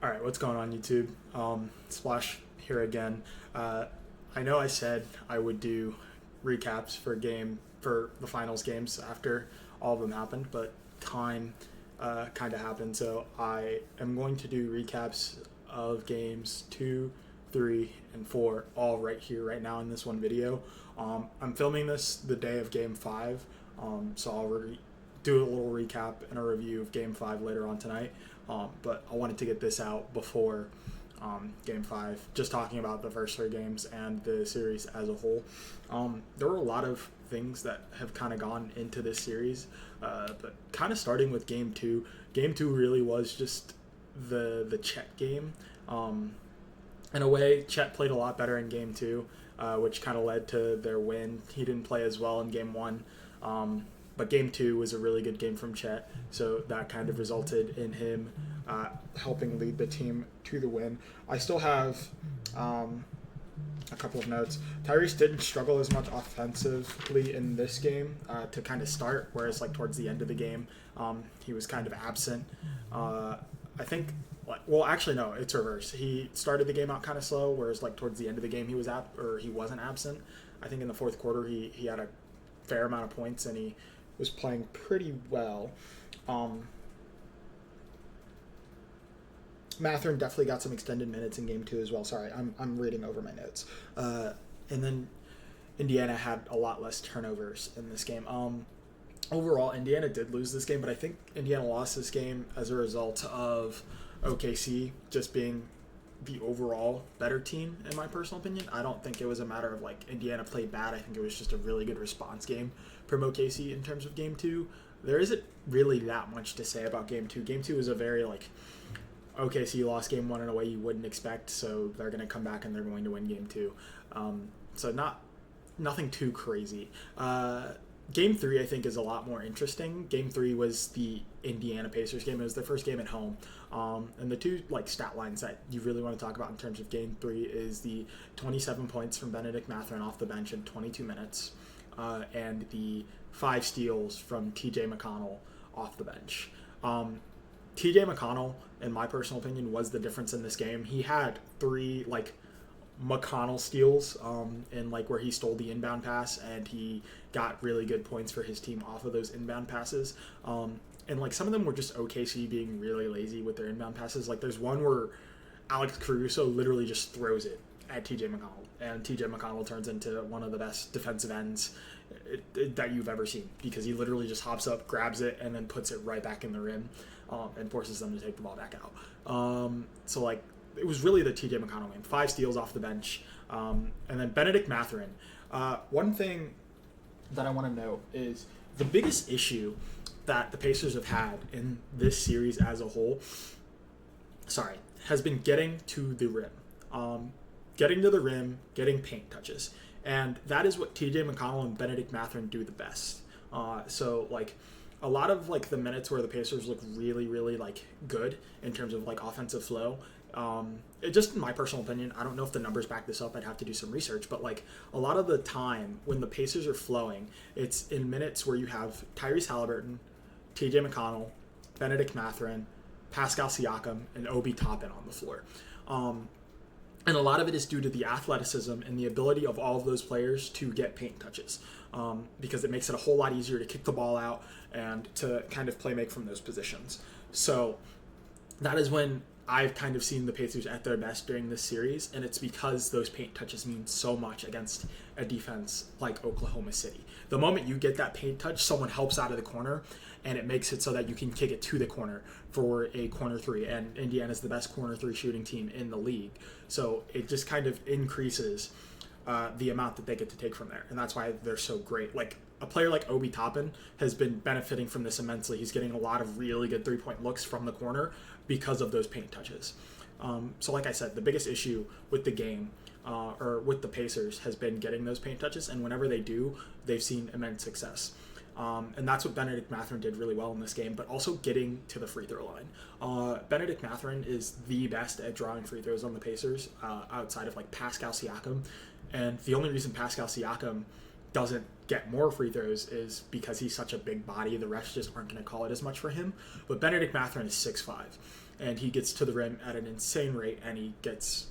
All right, what's going on YouTube? Splash here again. I know I said I would do recaps for the finals games after all of them happened, but time kind of happened, so I am going to do recaps of games 2, 3, and 4 all right here, right now in this one video. I'm filming this the day of Game 5, so I'll do a little recap and a review of Game 5 later on tonight. But I wanted to get this out before Game 5, just talking about the first 3 games and the series as a whole. There were a lot of things that have kind of gone into this series, but kind of starting with Game 2. Game 2 really was just the Chet game. In a way, Chet played a lot better in Game 2, which kind of led to their win. He didn't play as well in Game 1. But Game 2 was a really good game from Chet, so that kind of resulted in him helping lead the team to the win. I still have a couple of notes. Tyrese didn't struggle as much offensively in this game to kind of start, whereas like towards the end of the game, he was kind of absent. I think, well, actually no, it's reverse. He started the game out kind of slow, whereas like towards the end of the game he wasn't absent. I think in the fourth quarter he had a fair amount of points and he was playing pretty well. Mathurin definitely got some extended minutes in Game 2 as well. Sorry, I'm reading over my notes. And then Indiana had a lot less turnovers in this game. Overall, Indiana did lose this game, but I think Indiana lost this game as a result of OKC just being the overall better team, in my personal opinion. I don't think it was a matter of like Indiana played bad. I think it was just a really good response game from OKC in terms of Game 2. There isn't really that much to say about Game 2. Game 2 is a very like OKC lost Game 1 in a way you wouldn't expect, so they're going to come back and they're going to win Game 2. So nothing too crazy. Game 3, I think, is a lot more interesting. Game 3 was the Indiana Pacers game. It was their first game at home. And the two like stat lines that you really want to talk about in terms of Game 3 is the 27 points from Benedict Mathurin off the bench in 22 minutes, and the 5 steals from TJ McConnell off the bench. TJ McConnell, in my personal opinion, was the difference in this game. He had 3 like McConnell steals in like where he stole the inbound pass and he got really good points for his team off of those inbound passes. And like some of them were just OKC being really lazy with their inbound passes. Like there's one where Alex Caruso literally just throws it at TJ McConnell, and TJ McConnell turns into one of the best defensive ends that you've ever seen, because he literally just hops up, grabs it, and then puts it right back in the rim, and forces them to take the ball back out. So like it was really the TJ McConnell game. 5 steals off the bench. And then Benedict Mathurin. One thing that I want to note is the biggest issue that the Pacers have had in this series as a whole, has been getting to the rim. Getting to the rim, getting paint touches. And that is what TJ McConnell and Benedict Mathurin do the best. So like a lot of like the minutes where the Pacers look really, really like good in terms of like offensive flow, just in my personal opinion, I don't know if the numbers back this up, I'd have to do some research, but like a lot of the time when the Pacers are flowing, it's in minutes where you have Tyrese Halliburton, TJ McConnell, Benedict Mathurin, Pascal Siakam, and Obi Toppin on the floor. And a lot of it is due to the athleticism and the ability of all of those players to get paint touches, because it makes it a whole lot easier to kick the ball out and to kind of play make from those positions. So that is when I've kind of seen the Pacers at their best during this series, and it's because those paint touches mean so much against a defense like Oklahoma City. The moment you get that paint touch, someone helps out of the corner, and it makes it so that you can kick it to the corner for a corner 3, and Indiana's the best corner 3 shooting team in the league. So it just kind of increases the amount that they get to take from there, and that's why they're so great. Like a player like Obi Toppin has been benefiting from this immensely. He's getting a lot of really good 3-point looks from the corner because of those paint touches. So like I said, the biggest issue with the game, or with the Pacers, has been getting those paint touches, and whenever they do, they've seen immense success. And that's what Benedict Mathurin did really well in this game, but also getting to the free throw line. Benedict Mathurin is the best at drawing free throws on the Pacers, outside of like Pascal Siakam. And the only reason Pascal Siakam doesn't get more free throws is because he's such a big body, the refs just aren't going to call it as much for him. But Benedict Mathurin is 6'5", and he gets to the rim at an insane rate, and he gets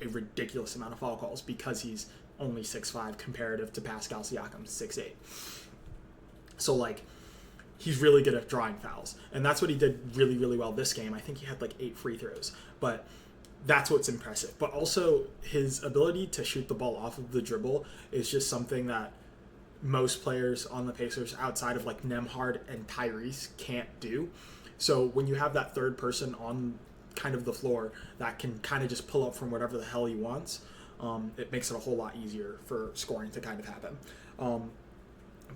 a ridiculous amount of foul calls because he's only 6'5" comparative to Pascal Siakam's 6'8". So, like, he's really good at drawing fouls, and that's what he did really, really well this game. I think he had, like, 8 free throws, but that's what's impressive. But also, his ability to shoot the ball off of the dribble is just something that most players on the Pacers outside of, like, Nembhard and Tyrese can't do. So when you have that third person on kind of the floor that can kind of just pull up from whatever the hell he wants, it makes it a whole lot easier for scoring to kind of happen.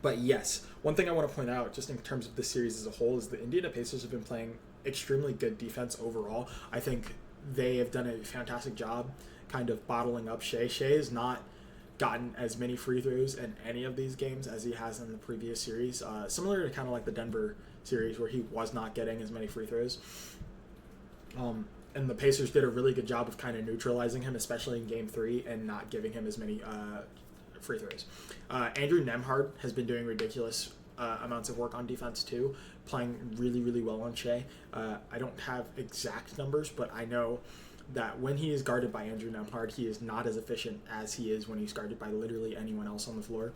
But yes, one thing I want to point out just in terms of this series as a whole is the Indiana Pacers have been playing extremely good defense overall. I think they have done a fantastic job kind of bottling up Shea. Shea has not gotten as many free throws in any of these games as he has in the previous series, similar to kind of like the Denver series where he was not getting as many free throws. And the Pacers did a really good job of kind of neutralizing him, especially in Game 3, and not giving him as many free throws. Andrew Nembhard has been doing ridiculous amounts of work on defense too, playing really, really well on Shea. I don't have exact numbers, but I know that when he is guarded by Andrew Nembhard, he is not as efficient as he is when he's guarded by literally anyone else on the floor.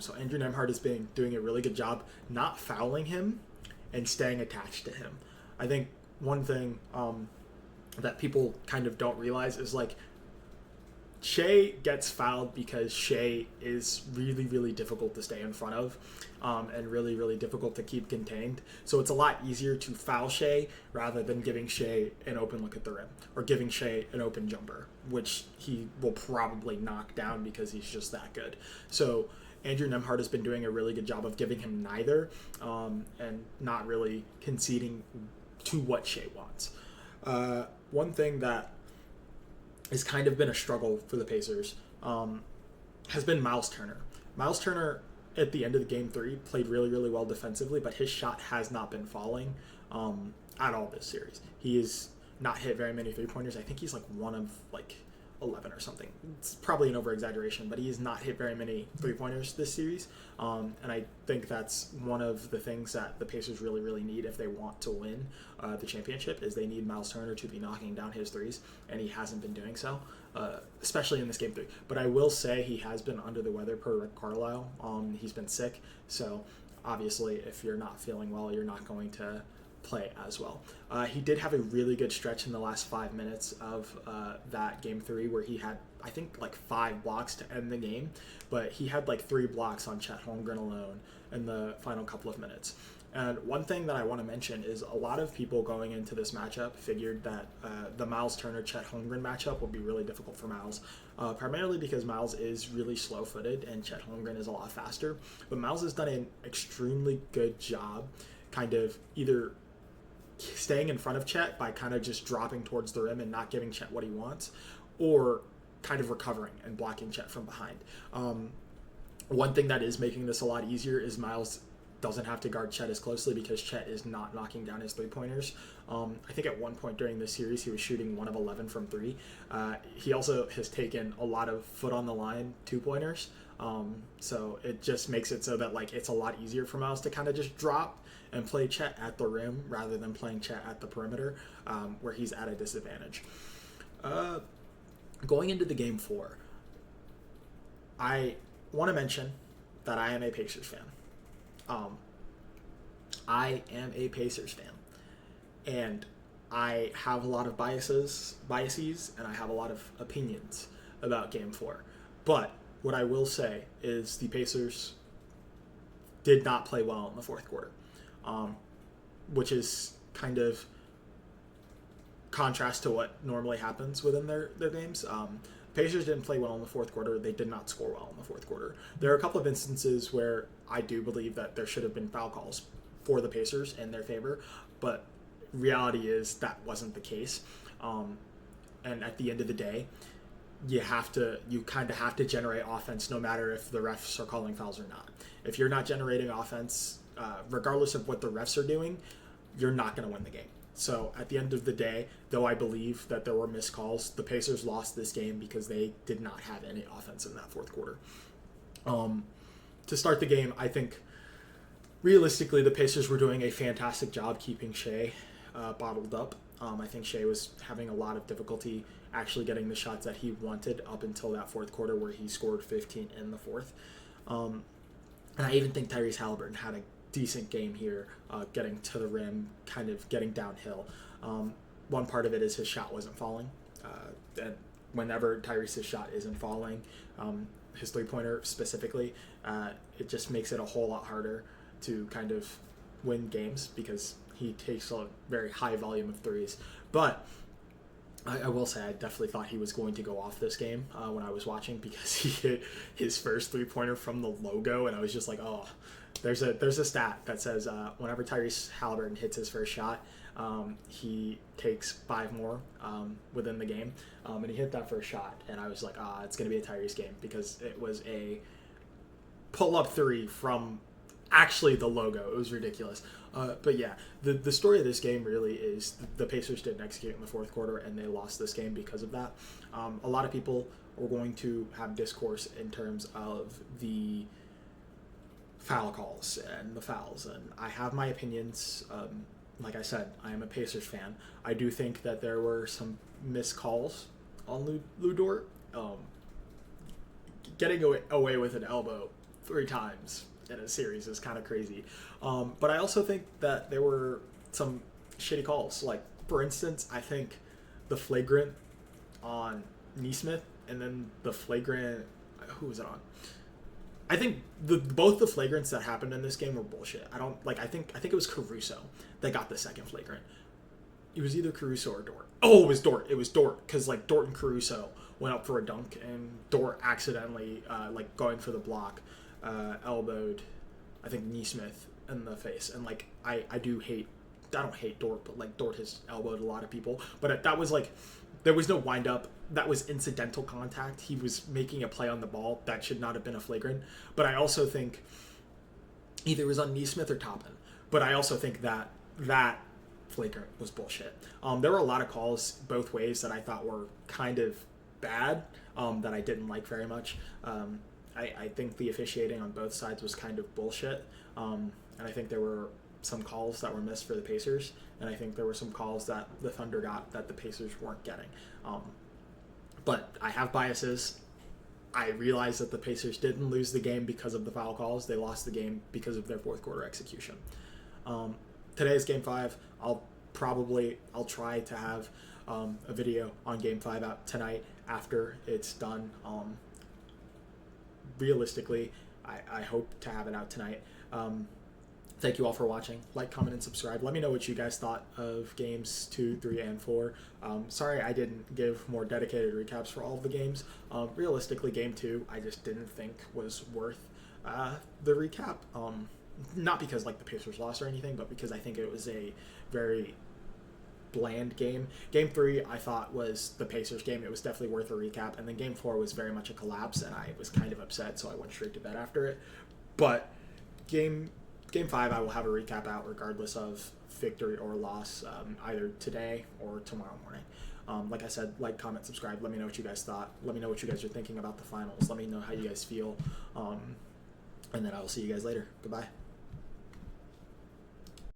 So Andrew Nembhard is doing a really good job not fouling him and staying attached to him. I think one thing that people kind of don't realize is, like, Shea gets fouled because Shea is really, really difficult to stay in front of and really, really difficult to keep contained. So it's a lot easier to foul Shea rather than giving Shea an open look at the rim or giving Shea an open jumper, which he will probably knock down because he's just that good. So Andrew Nembhard has been doing a really good job of giving him neither and not really conceding to what Shea wants. One thing that has kind of been a struggle for the Pacers has been Miles Turner. Miles Turner, at the end of the Game 3, played really, really well defensively, but his shot has not been falling at all this series. He has not hit very many three-pointers. I think he's, like, 1 of, like, 11 or something. It's probably an over-exaggeration, but he has not hit very many three-pointers this series. And I think that's one of the things that the Pacers really, really need if they want to win the championship, is they need Miles Turner to be knocking down his threes, and he hasn't been doing so, especially in this Game 3. But I will say he has been under the weather per Rick Carlisle. He's been sick, so obviously if you're not feeling well, you're not going to play as well. He did have a really good stretch in the last 5 minutes of that Game 3 where he had, I think, like 5 blocks to end the game, but he had like 3 blocks on Chet Holmgren alone in the final couple of minutes. And one thing that I want to mention is a lot of people going into this matchup figured that the Miles Turner-Chet Holmgren matchup will be really difficult for Miles, primarily because Miles is really slow-footed and Chet Holmgren is a lot faster. But Miles has done an extremely good job kind of either staying in front of Chet by kind of just dropping towards the rim and not giving Chet what he wants, or kind of recovering and blocking Chet from behind. One thing that is making this a lot easier is Miles doesn't have to guard Chet as closely because Chet is not knocking down his three-pointers. I think at one point during this series he was shooting 1 of 11 from 3. He also has taken a lot of foot-on-the-line two-pointers, so it just makes it so that, like, it's a lot easier for Miles to kind of just drop and play Chet at the rim rather than playing Chet at the perimeter, where he's at a disadvantage. Going into the Game 4, I want to mention that I am a Pacers fan. I am a Pacers fan, and I have a lot of biases, and I have a lot of opinions about Game 4. But what I will say is the Pacers did not play well in the fourth quarter, which is kind of contrast to what normally happens within their games. Pacers didn't play well in the fourth quarter. They did not score well in the fourth quarter. There are a couple of instances where I do believe that there should have been foul calls for the Pacers in their favor, but reality is that wasn't the case. And at the end of the day, you kind of have to generate offense no matter if the refs are calling fouls or not. If you're not generating offense, regardless of what the refs are doing, you're not going to win the game. So at the end of the day, though I believe that there were missed calls, the Pacers lost this game because they did not have any offense in that fourth quarter. to start the game, I think realistically the Pacers were doing a fantastic job keeping Shea bottled up. I think Shea was having a lot of difficulty actually getting the shots that he wanted up until that fourth quarter where he scored 15 in the fourth. And I even think Tyrese Halliburton had a decent game here, getting to the rim, kind of getting downhill. One part of it is his shot wasn't falling. And whenever Tyrese's shot isn't falling, his three-pointer specifically, it just makes it a whole lot harder to kind of win games because he takes a very high volume of threes. But I will say I definitely thought he was going to go off this game when I was watching because he hit his first three-pointer from the logo, and I was just like, oh, there's a stat that says whenever Tyrese Halliburton hits his first shot, he takes 5 more within the game, and he hit that first shot, and I was like, it's going to be a Tyrese game because it was a pull-up 3 from actually the logo. It was ridiculous. But yeah, the story of this game really is the Pacers didn't execute in the fourth quarter, and they lost this game because of that. A lot of people are going to have discourse in terms of the foul calls and the fouls, and I have my opinions. Like I said, I am a Pacers fan. I do think that there were some missed calls on Lu Dort. Getting away with an elbow 3 times in a series is kind of crazy. But I also think that there were some shitty calls. Like, for instance, I think the flagrant on Nesmith and then the flagrant... Who was it on? I think both the flagrants that happened in this game were bullshit. I think it was Caruso that got the second flagrant. It was either Caruso or Dort. Oh, it was Dort. It was Dort because like Dort and Caruso went up for a dunk and Dort accidentally going for the block elbowed I think Nesmith in the face. And like I don't hate Dort, but like Dort has elbowed a lot of people. But that was like there was no wind up. That was incidental contact. He was making a play on the ball. That should not have been a flagrant. But I also think either it was on Nesmith or Toppin. But I also think that flagrant was bullshit. There were a lot of calls both ways that I thought were kind of bad, that I didn't like very much. I think the officiating on both sides was kind of bullshit. And I think there were some calls that were missed for the Pacers, and I think there were some calls that the Thunder got that the Pacers weren't getting. But I have biases. I realize that the Pacers didn't lose the game because of the foul calls. They lost the game because of their fourth quarter execution. Today is Game 5. I'll try to have a video on Game 5 out tonight after it's done. Realistically, I hope to have it out tonight. Thank you all for watching. Like, comment, and subscribe. Let me know what you guys thought of games 2, 3, and 4. Sorry I didn't give more dedicated recaps for all of the games. Realistically, Game 2 I just didn't think was worth the recap. Not because like the Pacers lost or anything, but because I think it was a very bland game. Game 3 I thought was the Pacers game. It was definitely worth a recap. And then Game 4 was very much a collapse, and I was kind of upset, so I went straight to bed after it. But Game 5 I will have a recap out regardless of victory or loss, either today or tomorrow morning. Like I said, like, comment, subscribe. Let me know what you guys thought. Let me know what you guys are thinking about the finals. Let me know how you guys feel. And then I will see you guys later. Goodbye.